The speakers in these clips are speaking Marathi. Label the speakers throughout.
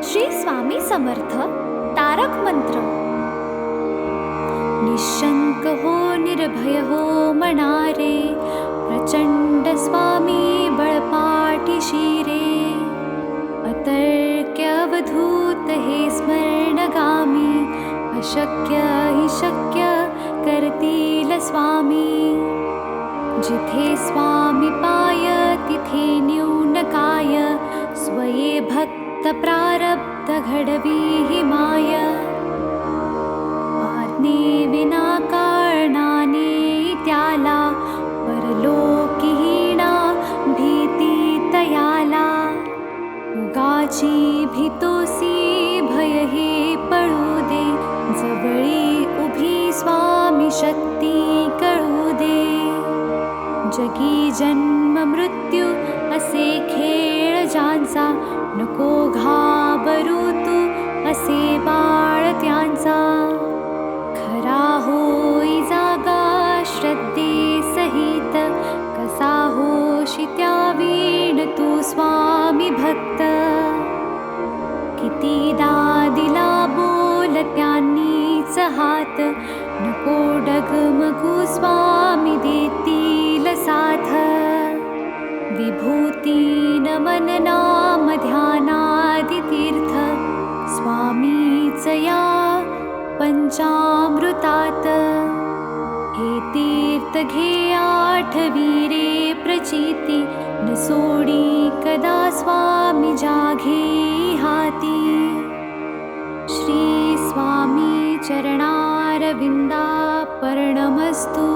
Speaker 1: श्री स्वामी समर्थ तारक मंत्र. निशंक हो निर्भय हो मनारे, प्रचंड स्वामी बळपाठी शिरे. अतर्क्य अवधूत हे स्मरणगामी, अशक्य हि शक्य करतील स्वामी. जिथे स्वामी पाय तिथे न्यून काय, स्वये भक्त प्रारब्ध घडवी हि माय. आज्ञे विना कारणाने त्याला, परलोकीहीणा भीती तयाला. उगाची भीतोसी भय हे पळू दे, जवळी उभी स्वामी शक्ती कळू दे. जगी जन्म मृत्यू असे खेळ ज्यांचा, नको घाबरू तू असे बाळ त्यांचा. खरा होई जागा श्रद्धे सहित, कसा होशी त्या वीण तू स्वामी भक्त. कितीदा दिला बोल त्यांनीच हात, नको डगमगू स्वामी देतील साथ. विभूती नमन नाम ध्यानादि तीर्थ, स्वामीच या पंचामृतात. हे तीर्थ घे आठवी रे प्रचिती, न सोडी कदा स्वामी जाघे हाती. श्री स्वामी चरणारविंदा पर्णमस्तु.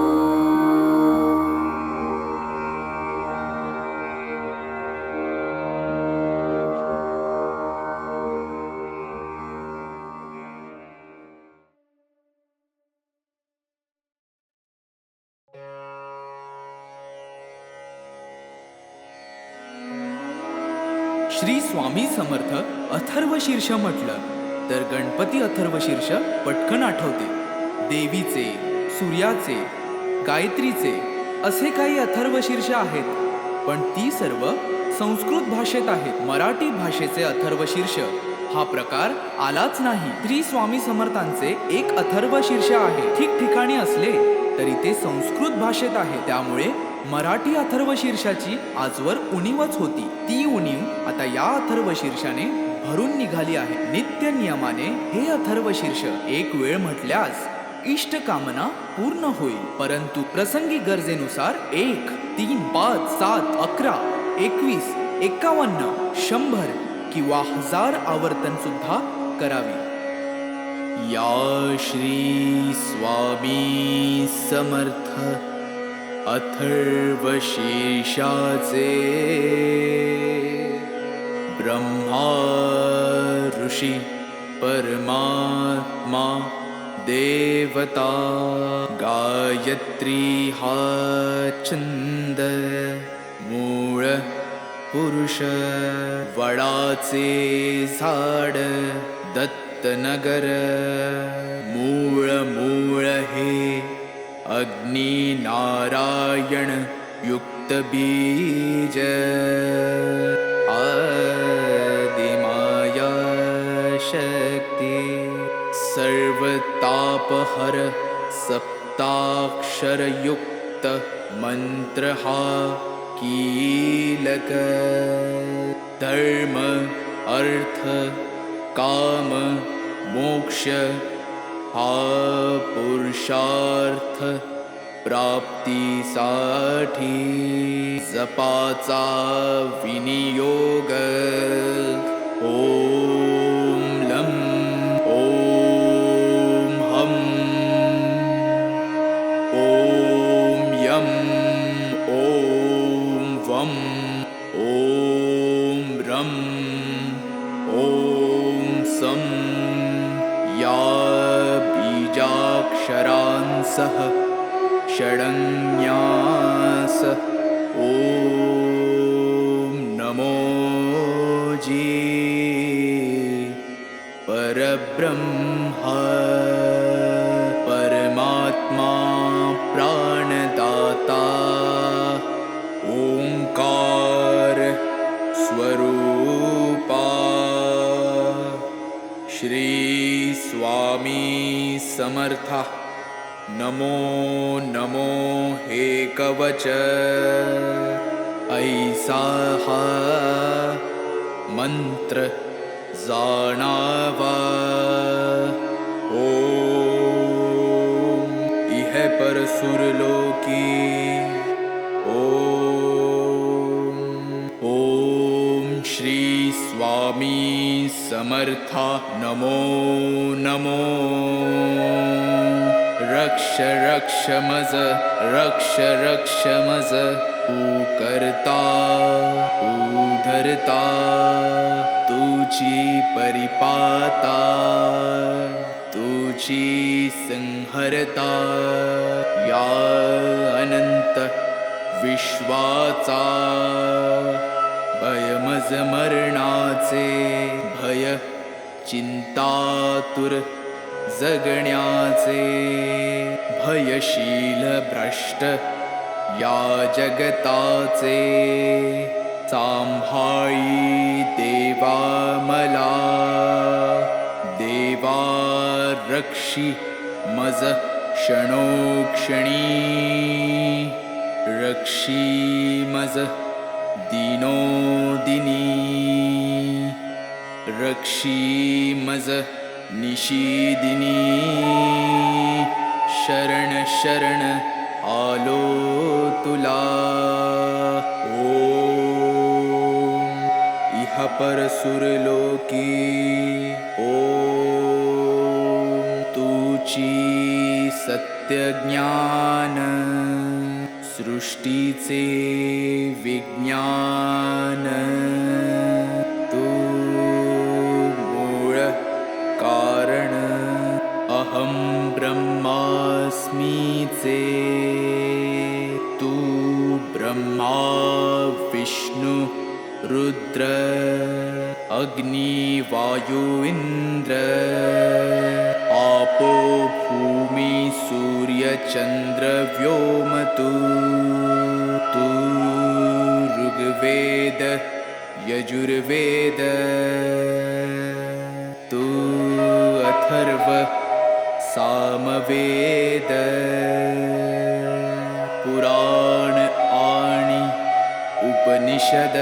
Speaker 2: श्री स्वामी समर्थ अथर्वशीर्ष म्हटलं तर गणपती अथर्वशीर्ष पटकन आठवते. देवीचे, सूर्याचे, गायत्रीचे असे काही अथर्वशीर्ष आहेत, पण ती सर्व संस्कृत भाषेत आहेत. मराठी भाषेचे अथर्वशीर्ष हा प्रकार आलाच नाही. श्री स्वामी समर्थांचे एक अथर्वशीर्ष आहे. ठिकठिकाणी असले तरी ते संस्कृत भाषेत आहे. त्यामुळे मराठी अथर्वशीर्षाची आजवर उणीवच होती. ती उणीव आता या अथर्वशीर्षाने भरून निघाली आहे. नित्य नियमाने हे अथर्वशीर्ष एक वेळ म्हटल्यास इष्ट कामना पूर्ण होईल. परंतु प्रसंगी गरजेनुसार 1, 3, 5, 7, 11, 21, 51, 100 किंवा 1000 आवर्तन सुद्धा करावी. या श्री स्वामी समर्थ अथर्वशीर्षाचे ब्रह्मा ऋषी परमात्मा देवता गायत्री हा छंद मूळ पुरुष वडाचे झाड दत्तनगर मूळ हे अग्नि नारायण युक्त बीज आदिमाया शक्ति सर्वतापहर सप्ताक्षर युक्त मंत्र हा कीलक धर्म अर्थ काम मोक्ष हा पुरुषार्थ प्राप्तीसाठी जपाचा विनियोग. ओम लं ओम हम ओम यम ओम वम ओम रम ओम सम. या बीजाक्षरांसह षडन्यास ओम नमो जी परब्रह्मा परमात्मा प्राणदाता ओंकार स्वरूपा श्री स्वामी समर्थ नमो नमो हे कवच ऐसा हा मंत्र जाणावा ओम इह पर सुरलोकी ओम श्री स्वामी समर्था नमो नमो रक्ष रक्ष मज रक्ष रक्ष मज तू करता तू धरता तुझी परिपाता तुझी संहरता या अनंत विश्वाचा भयमज मरणाचे भय चिंतातुर जगण्याचे भयशील भ्रष्ट या जगताचे सांभाळी देवा मला देवा रक्षी मज क्षणोक्षणी रक्षी मज दिनोदिनी रक्षी मज निशिदिनी शरण शरण आलो तुला ओम इह पर सुरलोकी ओम तुची सत्य ज्ञान सृष्टीचे विज्ञान तू मूळ कारण अहं ब्रह्मास्मीचे तू ब्रह्मा विष्णु रुद्र अग्नि वायु इंद्र आपो भूमि सूर्य चंद्र व्योम तू ऋग्वेद यजुर्वेद तू अथर्व सामवेद पुराण आणि उपनिषद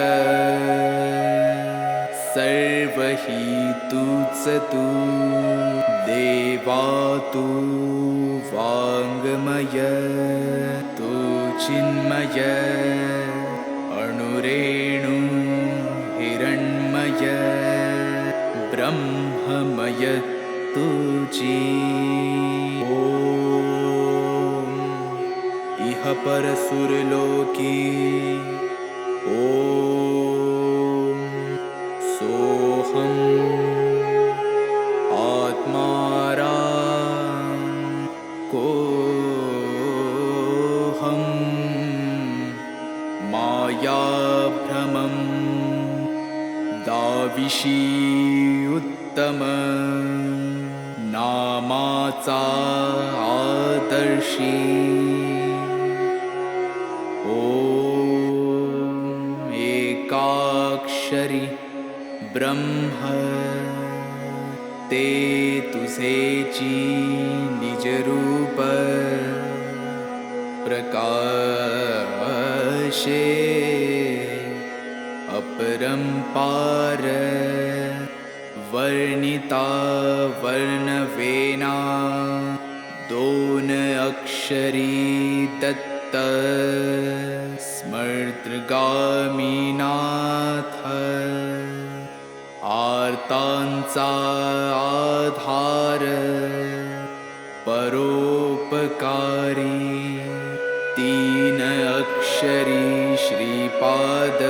Speaker 2: सर्व ही तूच तू देवा तू वाङ्मय तू चिन्मय अणुरेणु हिरण्मय ब्रह्ममय तुझी ओम इह पर सुरलोकी ओम सोहम आत्माराम कोहम मायाभ्रमं दाविशी उत्तम नामाचा आदर्शी ओम एकाक्षरी ब्रह्म ते तुझेची निजरूप प्रकाशे अपरंपार वर्णिता वर्णवेना दोन अक्षरी दत्त स्मर्तगामीनाथ आर्तांचा आधार परोपकारी तीन अक्षरी श्रीपाद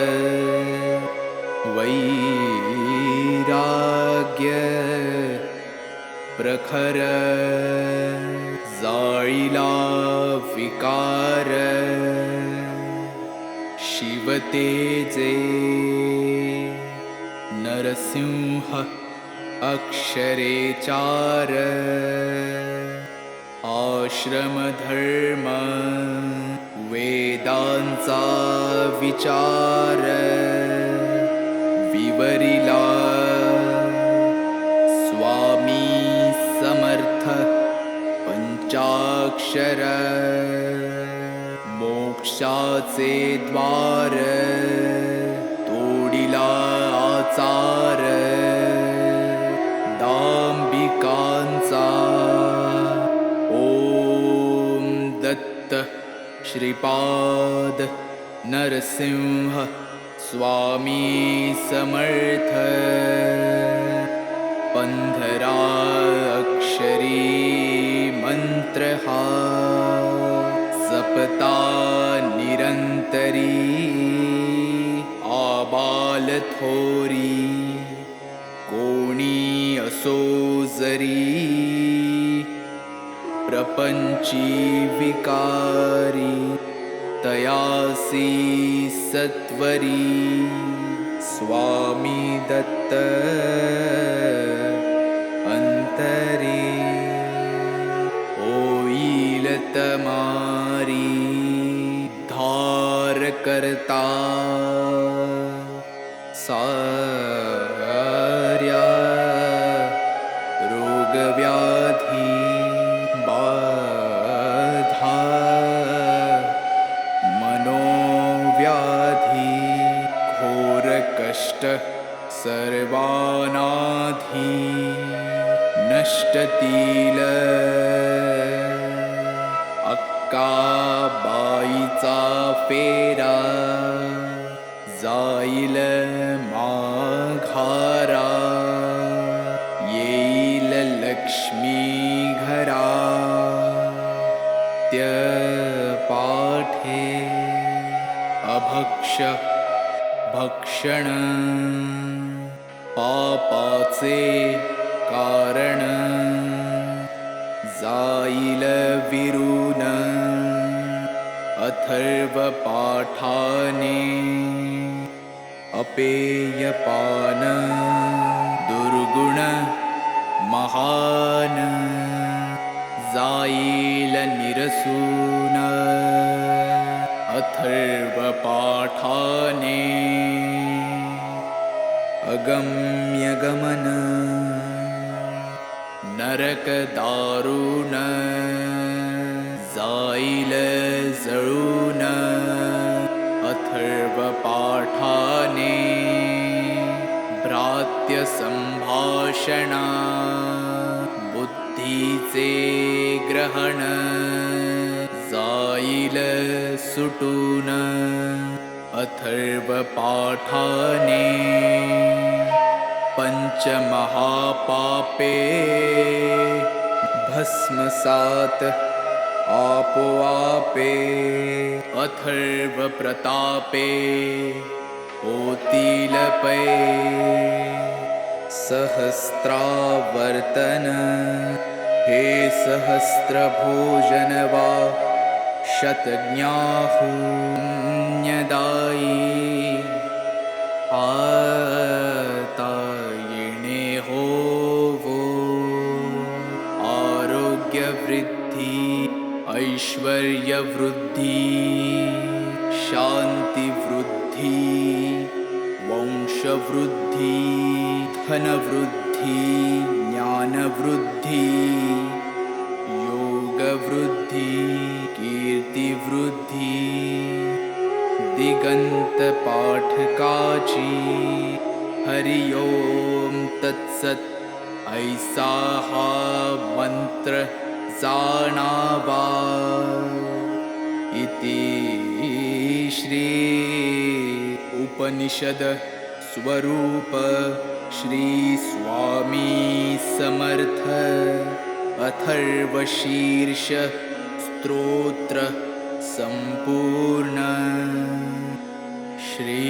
Speaker 2: वैराग्य प्रखर जाळीला विकार शिवतेजे नरसिंह अक्षरे चार आश्रमधर्म वेदांचा विचार विवरिला स्वा बीजाक्षर मोक्षाचे द्वार तोडिला आचार दांबिकांचा ओम दत्त श्रीपाद नरसिंह स्वामी समर्थ 15 अक्षरी मंत्र हा जपता निरंतरी आबाल थोरी कोणी असो जरी प्रपंची विकारी तयासी सत्वरी स्वामी दत्त अंतरी होईल तमारी धार करता सार्या रोगव्याधी बाधा मनोव्याधी घोर कष्ट सर्वानाधी नष्टतील अक्काबाईचा फेरा जाईल माघारा येईल लक्ष्मी घरा त्य पाठे अभक्ष भक्षण पापाचे कारण जाईल विरून अथर्व पाठाने अपेयपान दुर्गुण महान जाईल निरसून अथर्व पाठाने अगम्य गमन नरक दारुण जाईल जळून अथर्व पाठाने भ्रात्य संभाषणा बुद्धीचे ग्रहण जाईल सुटून अथर्व पाठाने पंचमहापापे भस्मसात आपोआपे अथर्व प्रतापे होतील पै सहस्त्रावर्तन हे सहस्त्र भोजन वा शतज्ञाहुन्यदायी आता येणे होवो आरोग्य वृद्धी ऐश्वर्य वृद्धी शांती वृद्धी वंश वृद्धी धन वृद्धी ज्ञान वृद्धी योग वृद्धी कीर्ति वृद्धी दिगंत पाठकाची हरि ओम तत्सत ऐसा हा मंत्र जाणावा इति श्री उपनिषद स्वरूप श्री स्वामी समर्थ अथर्वशीर्ष स्तोत्र संपूर्ण श्री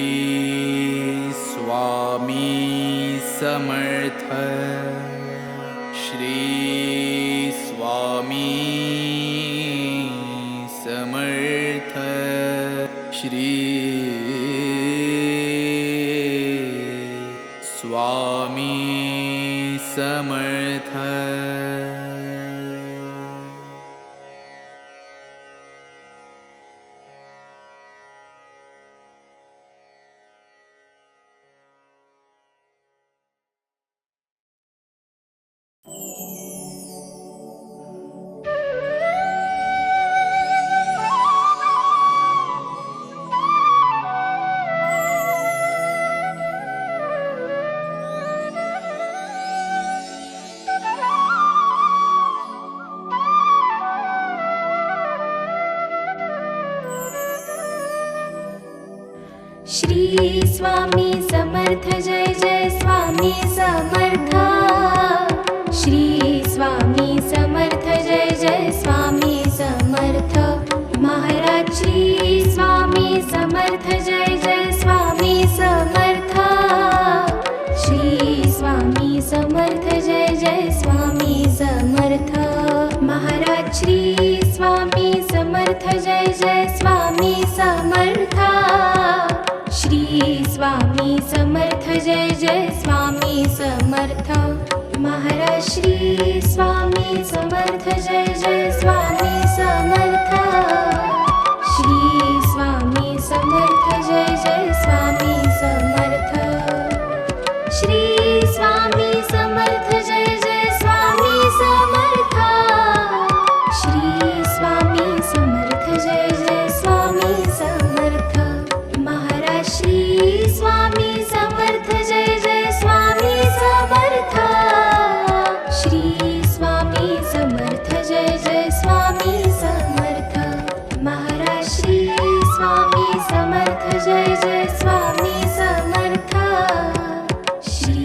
Speaker 2: स्वामी समर्थ श्री स्वामी समर्थ श्री स्वामी समर्थ
Speaker 1: स्वामी समर्थ जय जय स्वामी समर्थ श्री स्वामी समर्थ जय जय स्वामी समर्थ महाराज श्री स्वामी समर्थ जय जय स्वामी समर्थ श्री स्वामी समर्थ जय जय स्वामी समर्थ महाराज श्री स्वामी समर्थ जय जय स्वामी समर्थ श्री स्वामी समर्थ जय जय स्वामी समर्थ महाराज श्री स्वामी समर्थ जय जय स्वामी समर्थ श्री स्वामी समर्थ जय जय स्वामी समर्थ श्री स्वामी समर्थ जय जय स्वामी समर्थ श्री स्वामी समर्थ जय जय स्वामी समर्थ महाराज श्री स्वामी समर्थ जय जय स्वामी समर्थ श्री स्वामी समर्थ जय जय स्वामी समर्थ महाराज श्री स्वामी समर्थ जय जय स्वामी समर्थ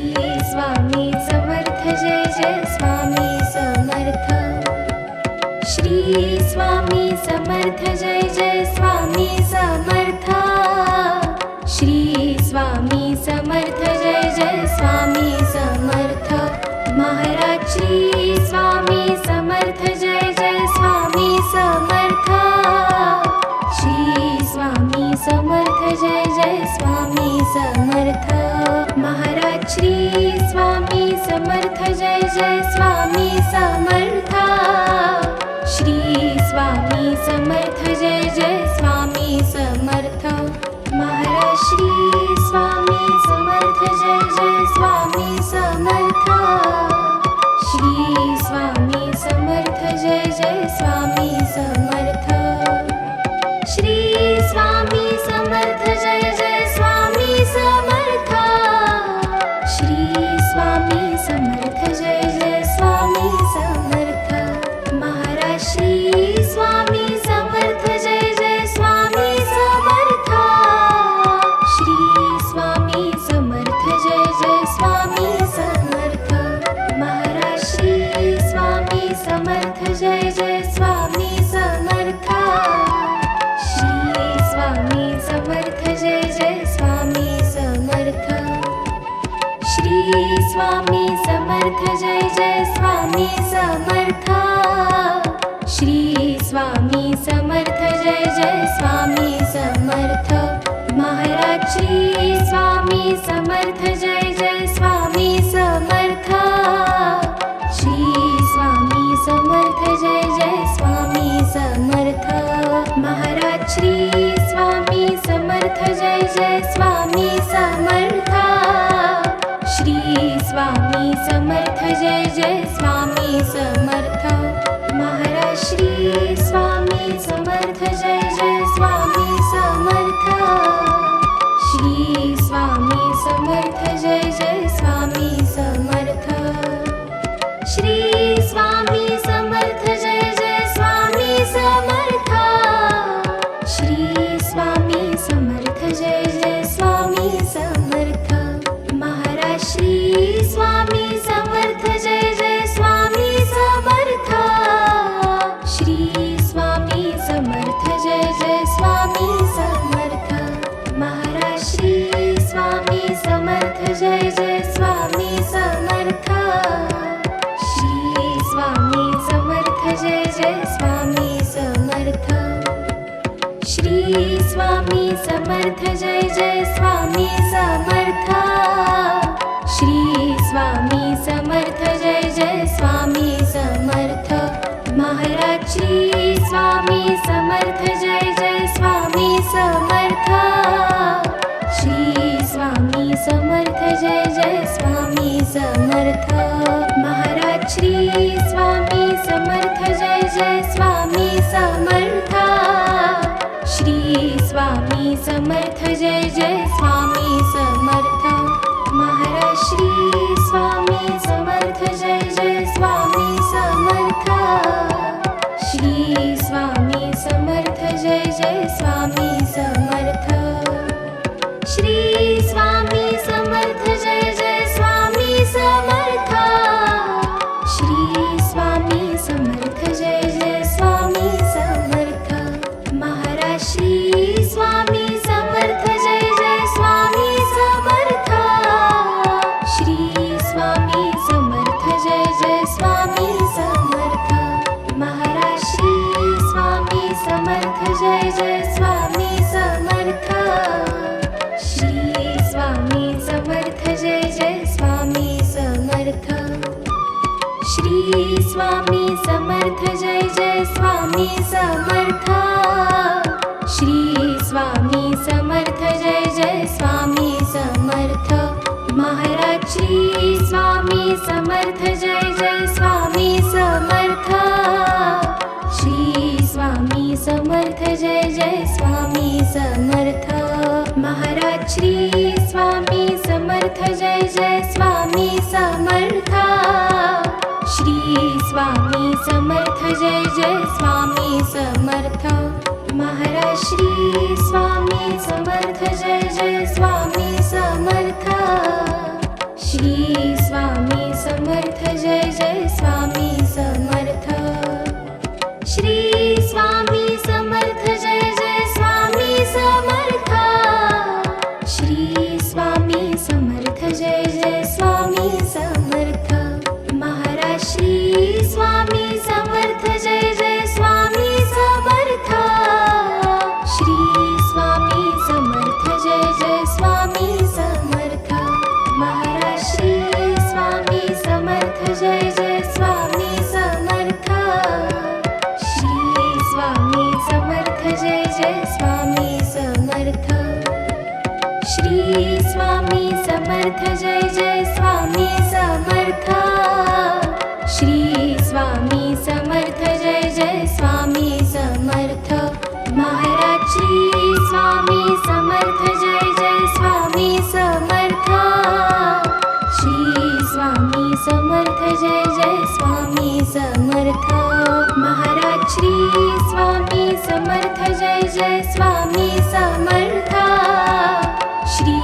Speaker 1: श्री स्वामी समर्थ जय जय स्वामी समर्थ श्री स्वामी समर्थ जय जय स्वामी समर्थ श्री स्वामी समर्थ जय जय स्वामी समर्थ महाराज श्री स्वामी समर्थ जय जय स्वामी समर्थ श्री स्वामी समर्थ जय जय स्वामी समर्थ महाराज श्री स्वामी समर्थ जय जय स्वामी समर्थ श्री स्वामी समर्थ जय जय स्वामी समर्थ महाराज श्री स्वामी समर्थ जय जय स्वामी समर्थ श्री स्वामी समर्थ जय जय स्वामी समर्थ श्री स्वामी समर्थ जय जय स्वामी समर्थ श्री स्वामी समर्थ जय जय स्वामी समर्थ महाराज श्री स्वामी समर्थ जय जय स्वामी समर्थ श्री स्वामी समर्थ जय जय स्वामी समर्थ महाराज श्री स्वामी समर्थ जय जय स्वामी समर्थ श्री स्वामी समर्थ जय जय स्वामी समर्थ श्री स्वामी समर्थ जय जय स्वामी समर्थ श्री स्वामी समर्थ जय जय स्वामी समर्थ महाराज श्री स्वामी समर्थ जय जय स्वामी समर्थ श्री स्वामी समर्थ जय जय स्वामी समर्थ महाराज श्री स्वामी समर्थ जय जय स्वामी समर्थ श्री स्वामी समर्थ जय जय स्वामी समर्थ महाराज श्री स्वामी समर्थ जय जय स्वामी समर्थ श्री स्वामी समर्थ जय जय स्वामी समर्थ श्री स्वामी समर्थ जय जय स्वामी समर्थ श्री स्वामी समर्थ जय जय स्वामी समर्थ महाराज श्री स्वामी समर्थ जय जय स्वामी समर्थ श्री स्वामी समर्थ जय जय स्वामी समर्थ महाराज श्री स्वामी समर्थ जय जय स्वामी समर्थ श्री स्वामी समर्थ जय जय स्वामी समर्थ श्री स्वामी समर्थ जय जय स्वामी समर्थ श्री स्वामी समर्थ जय जय स्वामी समर्थ महाराज श्री स्वामी समर्थ जय जय स्वामी समर्थ श्री स्वामी समर्थ जय जय स्वामी समर्थ महाराज श्री स्वामी समर्थ जय जय स्वामी समर्थ श्री स्वामी समर्थ जय जय स्वामी समर्थ महाराज श्री स्वामी समर्थ जय जय स्वामी समर्थ श्री स्वामी समर्थ जय जय स्वामी समर्थ श्री श्री स्वामी समर्थ जय जय स्वामी समर्थ श्री स्वामी समर्थ जय जय स्वामी समर्थ महाराज श्री स्वामी समर्थ जय जय स्वामी समर्थ श्री स्वामी समर्थ जय जय स्वामी समर्थ महाराज श्री स्वामी समर्थ जय जय स्वामी समर्थ श्री स्वामी समर्थ जय जय स्वामी समर्थ महाराज श्री स्वामी समर्थ जय जय स्वामी समर्थ श्री स्वामी समर्थ जय जय स्वामी समर्थ श्री स्वामी समर्थ जय जय स्वामी समर्थ श्री स्वामी समर्थ जय जय स्वामी समर्थ महाराज श्री स्वामी समर्थ जय जय स्वामी समर्थ श्री स्वामी समर्थ जय जय स्वामी समर्थ महाराज श्री स्वामी समर्थ जय जय स्वामी समर्थ श्री स्वामी समर्थ जय जय स्वामी समर्थ श्री स्वामी समर्थ जय जय स्वामी समर्थ श्री स्वामी समर्थ जय जय स्वामी समर्थ महाराज श्री स्वामी समर्थ जय जय स्वामी समर्थ श्री स्वामी समर्थ जय जय स्वामी समर्थ महाराज श्री स्वामी समर्थ जय जय स्वामी समर्थ श्री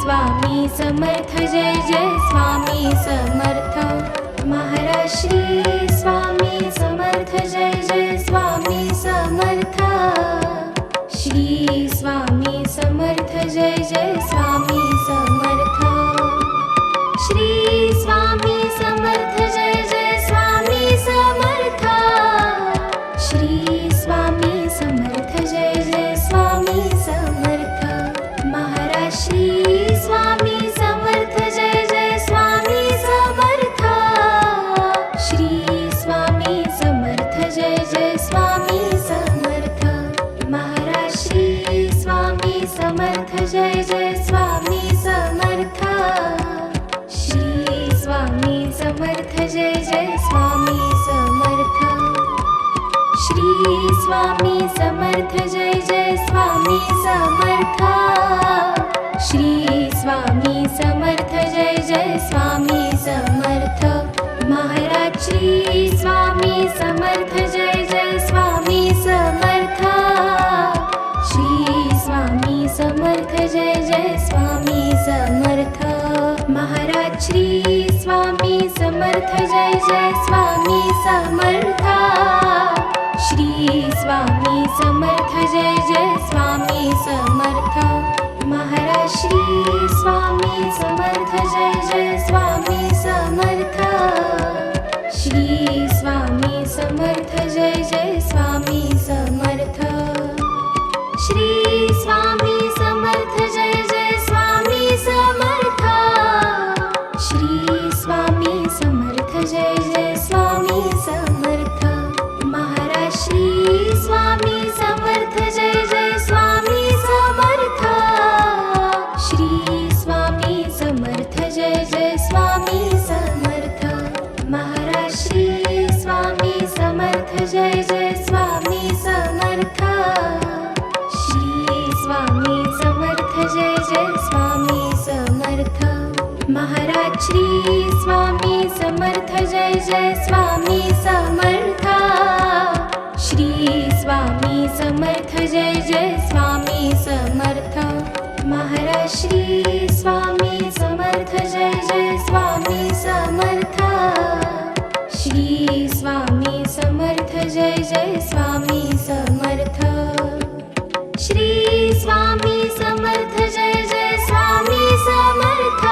Speaker 1: स्वामी समर्थ जय जय स्वामी समर्थ महाराज श्री स्वामी समर्थ जय जय स्वामी समर्थ श्री स्वामी समर्थ जय जय स्वामी समर्थ श्री स्वामी समर्थ जय जय स्वामी समर्थ श्री स्वामी समर्थ जय जय स्वामी समर्थ महाराज श्री स्वामी समर्थ जय जय स्वामी समर्थ श्री स्वामी समर्थ जय जय स्वामी समर्थ महाराज श्री स्वामी समर्थ जय जय स्वामी समर्थ श्री स्वामी समर्थ जय जय स्वामी समर्थ श्री स्वामी समर्थ जय जय स्वामी समर्थ श्री स्वामी समर्थ जय जय स्वामी समर्थ महाराज श्री स्वामी समर्थ जय जय स्वामी समर्थ श्री स्वामी समर्थ जय जय स्वामी समर्थ महाराज श्री स्वामी समर्थ जय जय स्वामी समर्थ श्री स्वामी समर्थ जय जय स्वामी समर्थ महाराज श्री स्वामी समर्थ जय जय स्वामी समर्थ श्री स्वामी समर्थ जय जय स्वामी समर्थ श्री स्वामी समर्थ जय जय स्वामी समर्थ श्री स्वामी समर्थ जय जय स्वामी समर्थ महाराज श्री स्वामी समर्थ जय जय स्वामी समर्थ श्री स्वामी समर्थ जय जय स्वामी समर्थ महाराज श्री स्वामी समर्थ जय जय स्वामी समर्थ श्री स्वामी समर्थ जय जय स्वामी समर्थ महाराज श्री स्वामी समर्थ जय जय स्वामी समर्थ श्री स्वामी समर्थ जय जय स्वामी समर्थ महाराज श्री स्वामी समर्थ जय जय स्वामी समर्थ श्री स्वामी समर्थ जय जय स्वामी समर्थ श्री स्वामी समर्थ जय जय स्वामी समर्थ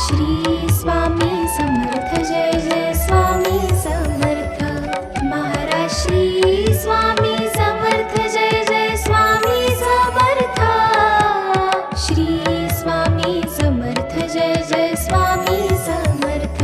Speaker 1: श्री स्वामी समर्थ जय जय स्वामी समर्थ महाराज श्री स्वामी समर्थ जय जय स्वामी समर्थ श्री स्वामी समर्थ जय जय स्वामी समर्थ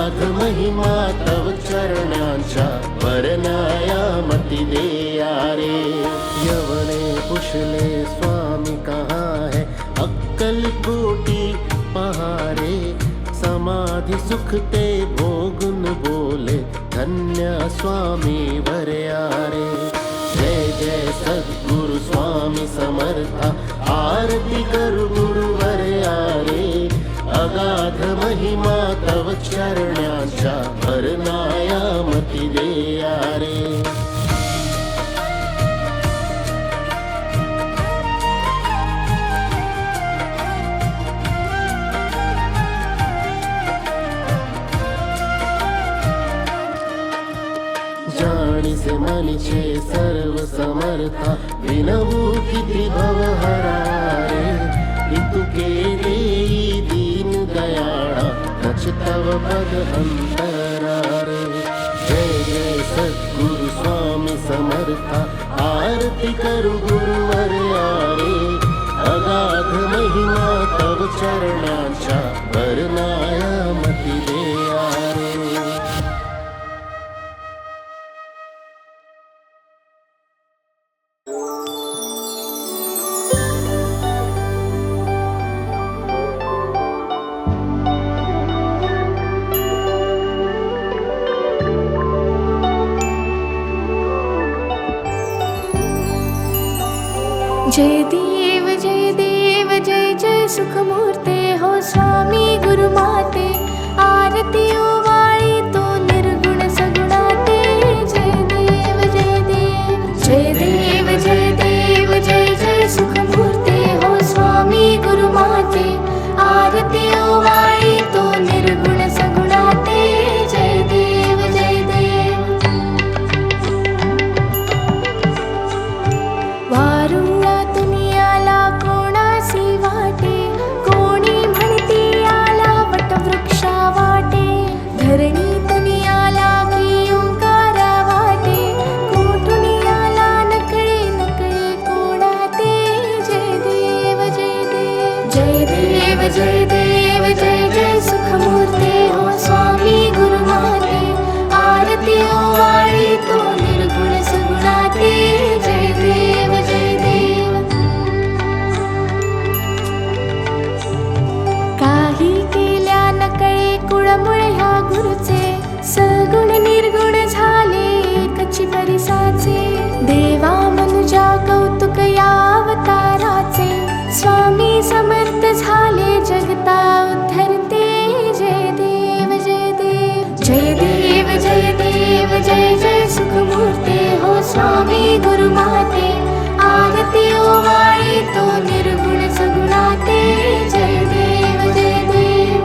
Speaker 3: अगाध महिमा तव चरणांच्या वर्णायामती देया रे. यवने पुछले स्वामी कहाँ है, अक्कल कोटी पहारे. समाधि सुख ते भोगुन बोले, धन्य स्वामी वरया रे. जय जय सद्गुरु स्वामी समर्था, आरती करु गुरुवरया रे. अगाध महिमा तव चरणांच्या वर्णायामती देया रे. जाणीसे मनीचे सर्व समर्था, विनवू किती भवहरा रे. इतुके देई दीन दयाळा, नच तव पद अंतरा रे. जय जय सद्गुरु स्वामी समर्था, आरती करु गुरुवरया रे. अगाध महिमा तव चरणांच्या वर्णायामती देया रे.
Speaker 4: जय देव जय देव जय जय सुखमूर्ते हो स्वामी गुरुमाते. आरती ओवाळी तो निर्गुण सगुणाते. जय देव जय देव जय देव जय देव जय जय सुखमूर्ते हो स्वामी गुरुमाते. आरती ओवाळी तो निर्गुण सगुणाते. जय देव जय देव. वारुळा दुनियाला कोणासी वाटे, कोणी म्हणती आला वटवृक्षा वाटे. धरणी दुनियाला की ओंकारा वाटे, कोठुनी आला नकळे नकळे कोणाते. जय देव जय देव जय देव जय देव जय जय सुखमूर्ते हो स्वामी गुरुमाते. आरती ओवाळी तो निर्गुण सगुणाते. जय देव जय देव. काही केल्या नकळे कुळमुळे ह्या गुरुचे, सगुण निर्गुण झाले एकची परिसाचे. देवा मनुजा कौतुक या अवताराचे, स्वामी समर्थ झाले जगता उद्धरते. जय देव जय देव जय देव जय देव जय जय सुखमूर्ते हो स्वामी गुरुमाते. आरती ओवाळी तो निर्गुण सगुणाते. जय देव जय देव.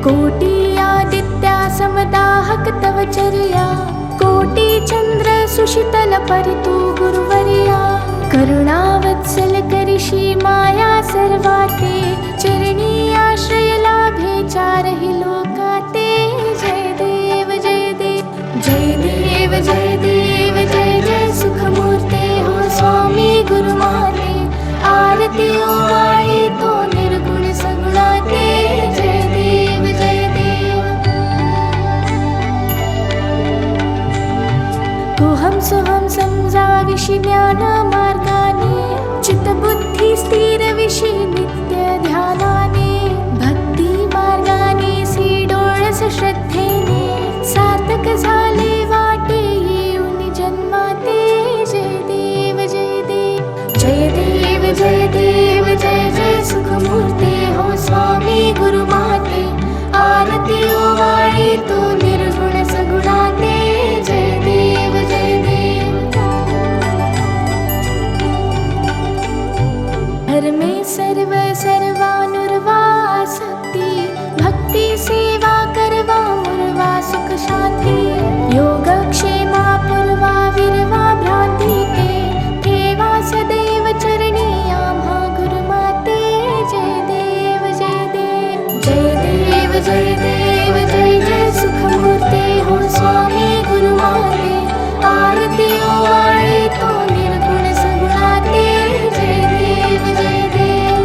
Speaker 4: कोटी आदित्या समदाहक तव चर्या, कोटी चंद्र सुशीतल परितु गुरुवर्या. करुणावत्सल करिषी माया सर्वाते, चरणी आश्रय लाभे चारही लोकाते. जय देव जय देव जय देव जय देव जय जय सुखमूर्ते हो स्वामी गुरुमाते. आरती ओवाळी तो निर्गुण सगुणाते. जय देव जय देव. कोहम सोहम समजाविषी ज्ञान मार्गाने, चित्तबुद्धी स्थिर विषी नित्य ध्यानाने. भक्ती मार्गाने डोळस श्रद्धेने, सार्थक झाले वाटे येऊन जन्माते. जय देव जय देव जय देव जय देव जय जय सुखमूर्ते हो स्वामी गुरुमाते. आरती ओवाळी तो निर्गुण सगुणाते. जय देव जय देव. धर्मे सर्व सर्वानुर्वा शक्ती, भक्ती सेवा करवा मुरवा सुख शांती. योगक्षेमा पूर्वा विरवा भ्रांती ते, ठेवा सदैव चरणी आम्हा गुरुमाते. जय देव जय देव जय देव जय देव जय जय सुखमूर्ते हो स्वामी गुरुमाते. आरती ओवाळी तो निर्गुण सगुणाते. जय देव जय देव.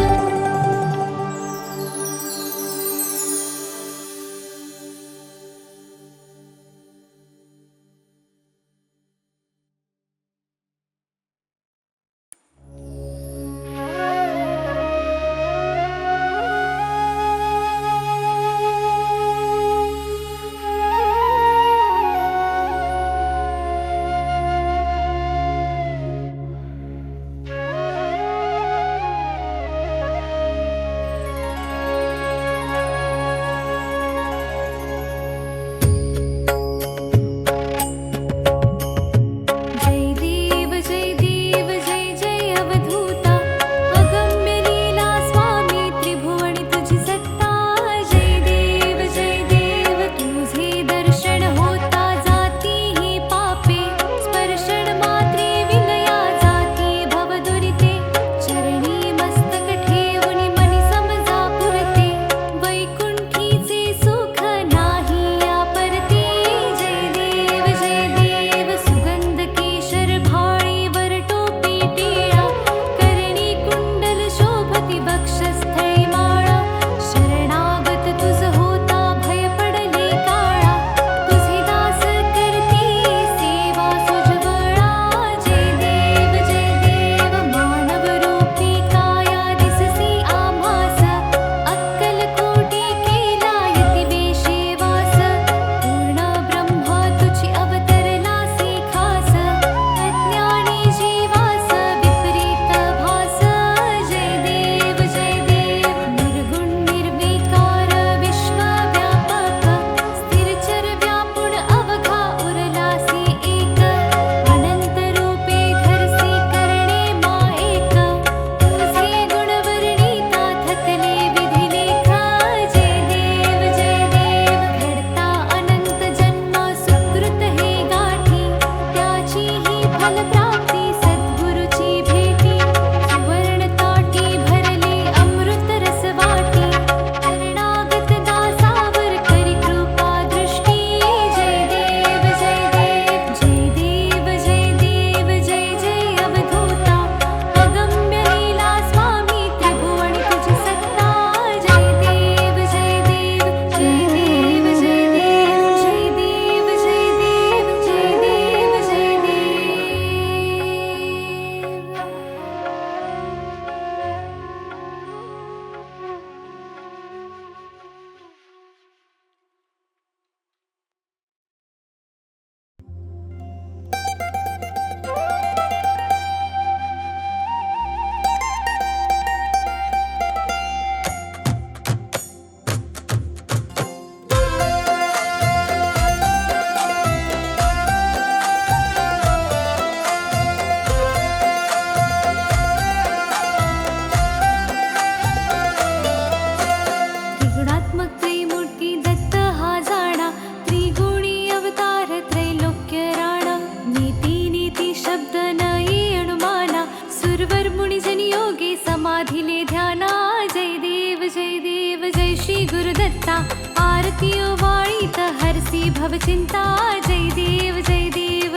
Speaker 4: आरती ओवाळीत हरसी भवचिंता जय देव जय देव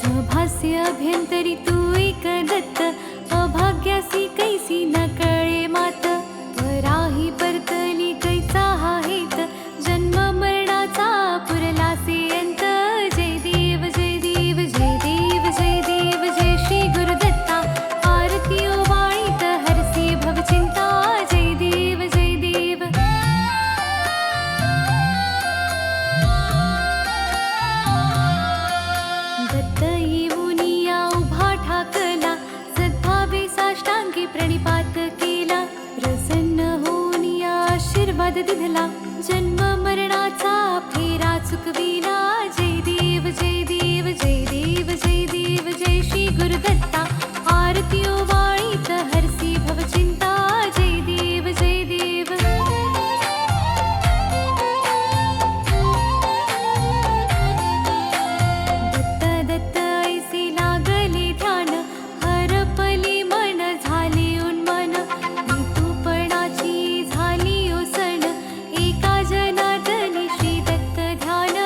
Speaker 4: सभास्य अभ्यंतरी तू एक दत्त अभाग्यासी कैसी न कळे मात पराही परतली कैचा हा हेत जन्म मरणाचा पुरलासे अंत जय देव जय देव जय देव जय देव जय श्री गुरुदत्ता आरती ओवाळीत हरसी भवचिंता जय देव जय देव दत्त येऊनिया उभा ठाकला सद्भावे साष्टांगी प्रणिपात केला प्रसन्न होऊनिया आशीर्वाद दिधला जन्म मरणाचा फेरा चुकविला जय देव जय देव जय देव जय देव जय श्री गुरुदत्ता आरती ओवाळीत हरसी भवचिंता जय देव जय देव दत्त दत्त ऐसे लागले ध्यान हरपली मन झाले उन्मन ऋतुपणाची झाली ओसण एका जनार्दनी श्री दत्त ध्यान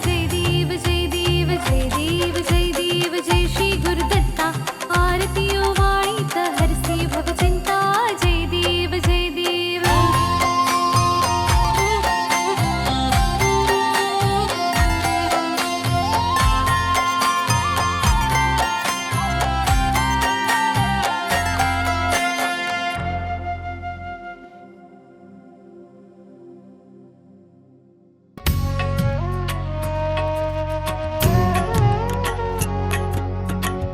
Speaker 4: जय देव जय देव जय देव जय देव जय श्री गुरुदत्ता आरती ओवाळीत हरसी भवचिंता जय देव जय देव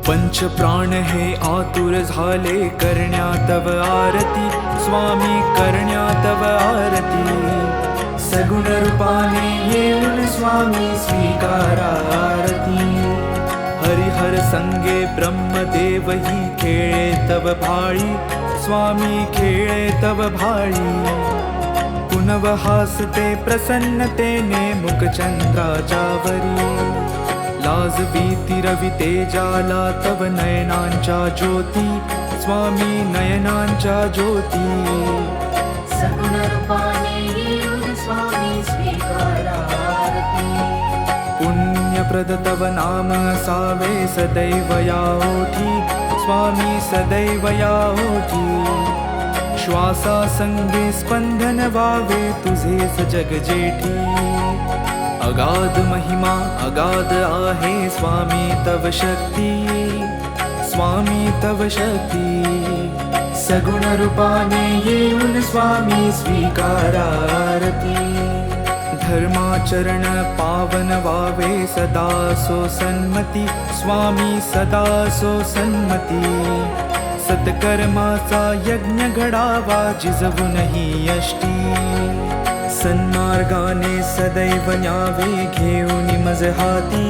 Speaker 2: पंच प्राण हे आतुर झाले करण्या तव आरती स्वामी करण्या तव आरती सगुण रूपाने येऊन स्वामी स्वीकारा आरती हरिहर संगे ब्रह्मदेव ही खेळे तव भाळी स्वामी खेळे तव भाळी पुनव हासते प्रसन्नतेने मुखचंद्राच्यावरी लाज भीती रवी तेजाला तव नयनांच्या ज्योती स्वामी नयनांच्या ज्योती
Speaker 4: सगुण रूपाने येऊन स्वामी स्वीकारा आरती
Speaker 2: पुण्यप्रद तव नाम असावे सदैव या ओठी स्वामी सदैव या ओठी श्वासा संगे स्पंदन व्हावे तुझेच जग जेठी अगाध महिमा अगाध आहे स्वामी तव शक्ती स्वामी तव शक्ती सगुण रूपाने येऊन स्वामी स्वीकारा आरती धर्माचरण पावन व्हावे सदा सो सन्मती स्वामी सदा सो सन्मती सत्कर्माचा यज्ञ घडावा जिजवूनही यष्टी सन्मार्गाने सदैव न्यावे घेऊन मज हाती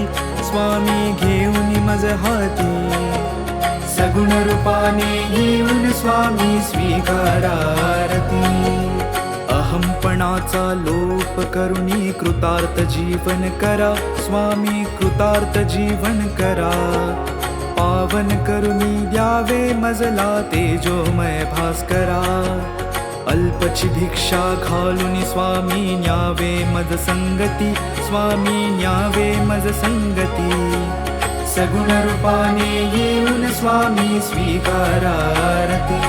Speaker 2: स्वामी घेऊन मज हाती सगुण रूपाने येऊन स्वामी स्वीकारा आरती अहंपणाचा लोप करुणी कृतार्थ जीवन करा स्वामी कृतार्थ जीवन करा पावन करुणी द्यावे मजला तेजोमय भास्करा अल्पची भिक्षा घालून स्वामी न्यावे मज संगती स्वामी न्यावे मज संगती सगुण रूपाने येऊन स्वामी स्वीकारा आरती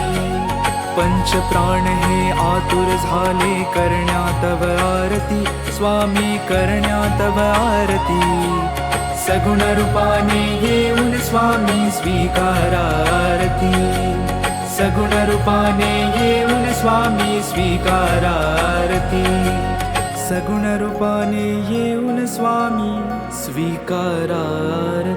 Speaker 2: पंच प्राण हे आतुर झाले करण्या तव आरती स्वामी करण्या तव आरती सगुण रूपाने येऊन स्वामी स्वीकारा आरती सगुण रूपाने येऊन स्वामी स्वीकारा आरती सगुण रूपाने येऊन स्वामी स्वीकारा आरती